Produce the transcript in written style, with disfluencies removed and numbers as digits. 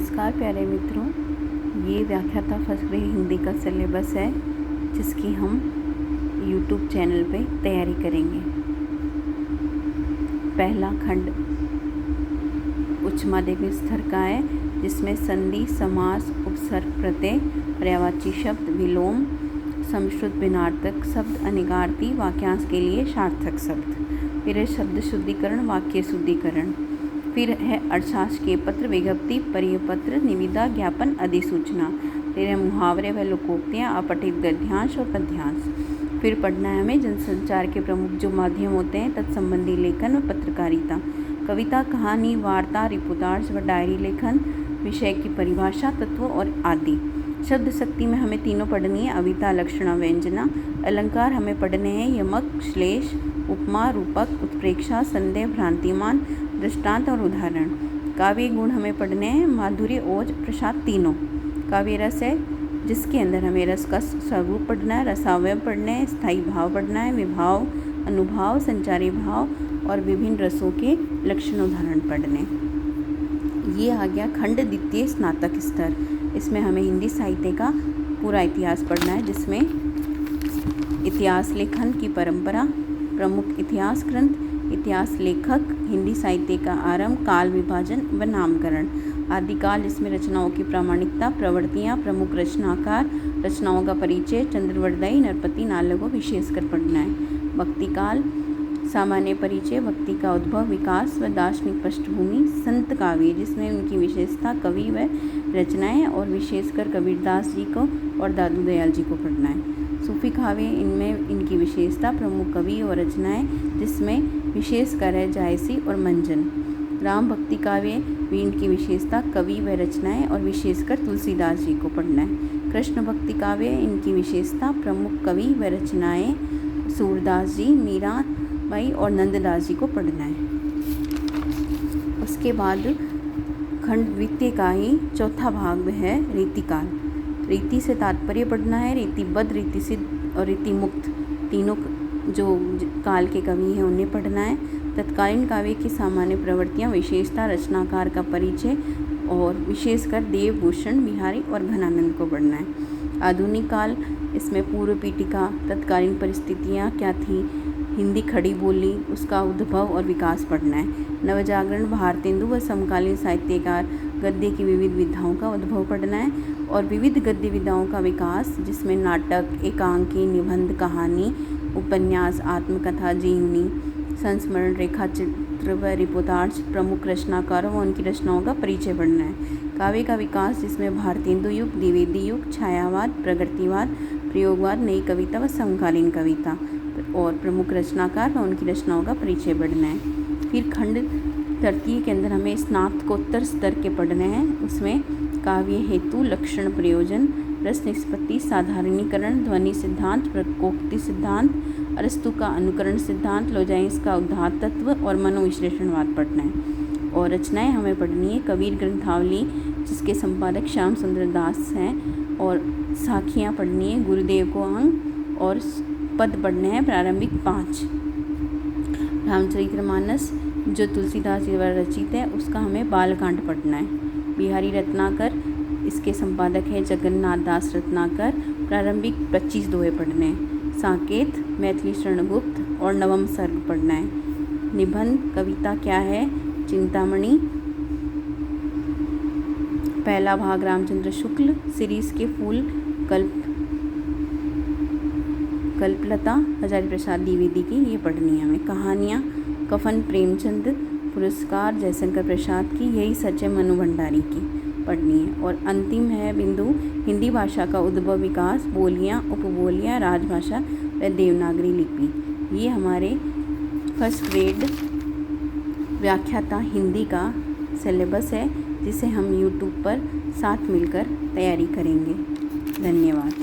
नमस्कार प्यारे मित्रों, ये व्याख्याता फर्स्ट ग्रेड हिंदी का सिलेबस है जिसकी हम YouTube चैनल पे तैयारी करेंगे। पहला खंड उच्च माध्यमिक स्तर का है जिसमें संधि, समास, उपसर्ग, प्रत्यय, पर्यायवाची शब्द, विलोम, समश्रुत भिन्नार्थक शब्द, अनिकार्थी, वाक्यांश के लिए सार्थक शब्द, फिर है शब्द शुद्धिकरण, वाक्य शुद्धिकरण, फिर है अर्थशास्त्रीय पत्र, विज्ञप्ति, परिपत्र, निविदा, ज्ञापन, अधिसूचना, फिर है मुहावरे व लोकोक्तियाँ, अपठित गद्यांश और पद्यांश। फिर पढ़ना है हमें जनसंचार के प्रमुख जो माध्यम होते हैं तत्संबंधी लेखन व पत्रकारिता, कविता, कहानी, वार्ता, रिपोर्टाज व डायरी लेखन, विषय की परिभाषा, तत्व और आदि। शब्द शक्ति में हमें तीनों पढ़नी है, अविता, लक्षणा, व्यंजना। अलंकार हमें पढ़ने हैं यमक, श्लेष, उपमा, रूपक, उत्प्रेक्षा, संदेह, भ्रांतिमान, दृष्टांत और उदाहरण। काव्य गुण हमें पढ़ने हैं माधुर्य, ओज, प्रसाद, तीनों। काव्य रस है जिसके अंदर हमें रस का स्वरूप पढ़ना है, रसावय पढ़ना है, स्थायी भाव पढ़ना है, विभाव, अनुभाव, संचारी भाव और विभिन्न रसों के लक्षण उदाहरण पढ़ने। ये आ गया खंड द्वितीय स्नातक स्तर। इसमें हमें हिंदी साहित्य का पूरा इतिहास पढ़ना है जिसमें इतिहास लेखन की परंपरा, प्रमुख इतिहास ग्रंथ, इतिहास लेखक, हिंदी साहित्य का आरंभ, काल विभाजन व नामकरण, आदिकाल जिसमें रचनाओं की प्रामाणिकता, प्रवृत्तियाँ, प्रमुख रचनाकार, रचनाओं का परिचय, चंद्रवरदायी, नरपति, नालय को विशेषकर पढ़ना है। भक्तिकाल, सामान्य परिचय, भक्ति का उद्भव, विकास व दार्शनिक पृष्ठभूमि, संत काव्य जिसमें उनकी विशेषता, कवि व रचनाएं और विशेषकर कबीरदास जी को और दादू दयाल जी को पढ़ना है। सूफी काव्य, इनमें इनकी विशेषता, प्रमुख कवि और रचनाएं जिसमें विशेषकर है जायसी और मंजन। राम भक्ति काव्य भी इनकी विशेषता, कवि व रचनाएं और विशेषकर तुलसीदास जी को पढ़ना है। कृष्ण भक्ति काव्य, इनकी विशेषता, प्रमुख कवि व रचनाएं सूरदास जी, मीरा बाई और नंददास जी को पढ़ना है। उसके बाद खंड द्वितीय का ही चौथा भाग है रीतिकाल। रीति से तात्पर्य पढ़ना है, रीतिबद्ध, रीति सिद्ध और रीति मुक्त, तीनों जो काल के कवि हैं उन्हें पढ़ना है। तत्कालीन काव्य की सामान्य प्रवृत्तियाँ, विशेषता, रचनाकार का परिचय और विशेषकर देवभूषण, बिहारी और घनानंद को पढ़ना है। आधुनिक काल, इसमें पूर्व पीठिका, तत्कालीन परिस्थितियाँ क्या थी, हिंदी खड़ी बोली, उसका उद्भव और विकास पढ़ना है। नवजागरण, भारतेंदु व समकालीन साहित्यकार, गद्य की विविध विधाओं का उद्भव पढ़ना है और विविध गद्य विधाओं का विकास जिसमें नाटक, एकांकी, निबंध, कहानी, उपन्यास, आत्मकथा, जीवनी, संस्मरण, रेखाचित्र व रिपोर्टाज, प्रमुख रचनाकारों व उनकी रचनाओं का परिचय पढ़ना है। काव्य का विकास जिसमें भारतेंदु युग, द्विवेदी युग, छायावाद, प्रगतिवाद, प्रयोगवाद, नई कविता व समकालीन कविता और प्रमुख रचनाकार व उनकी रचनाओं का परिचय पढ़ना है। फिर खंड तृतीय के अंदर हमें स्नातकोत्तर स्तर के पढ़ने हैं। उसमें काव्य हेतु, लक्षण, प्रयोजन, रस निष्पत्ति, साधारणीकरण, ध्वनि सिद्धांत, प्रकोक्ति सिद्धांत, अरस्तु का अनुकरण सिद्धांत, लोजाइंस का उद्धार तत्व और मनोविश्लेषणवाद पढ़ना है। और रचनाएं हमें पढ़नी है कबीर ग्रंथावली जिसके संपादक श्याम सुंदर दास हैं और साखियाँ पढ़नी है, गुरुदेव को अंग और पद पढ़ने हैं प्रारंभिक 5। रामचरितमानस जो तुलसीदास जी द्वारा रचित है उसका हमें बालकांड पढ़ना है। बिहारी रत्नाकर, इसके संपादक है जगन्नाथ दास रत्नाकर, प्रारंभिक 25 दोहे पढ़ने हैं। साकेत, मैथिली शरणगुप्त और नवम सर्ग पढ़ना है। निबंध, कविता क्या है, चिंतामणि, पहला भाग रामचंद्र शुक्ल, सीरीज के फूल, कल्पलता, हजारी प्रसाद द्विवेदी की, ये पढ़नी है हमें। कहानियाँ, कफन प्रेमचंद, पुरस्कार जयशंकर प्रसाद की, यही सच है मनु भंडारी की पढ़नी है। और अंतिम है बिंदु, हिंदी भाषा का उद्भव, विकास, बोलियाँ, उपबोलियाँ, राजभाषा व देवनागरी लिपि। ये हमारे फर्स्ट ग्रेड व्याख्याता हिंदी का सिलेबस है जिसे हम YouTube पर साथ मिलकर तैयारी करेंगे। धन्यवाद।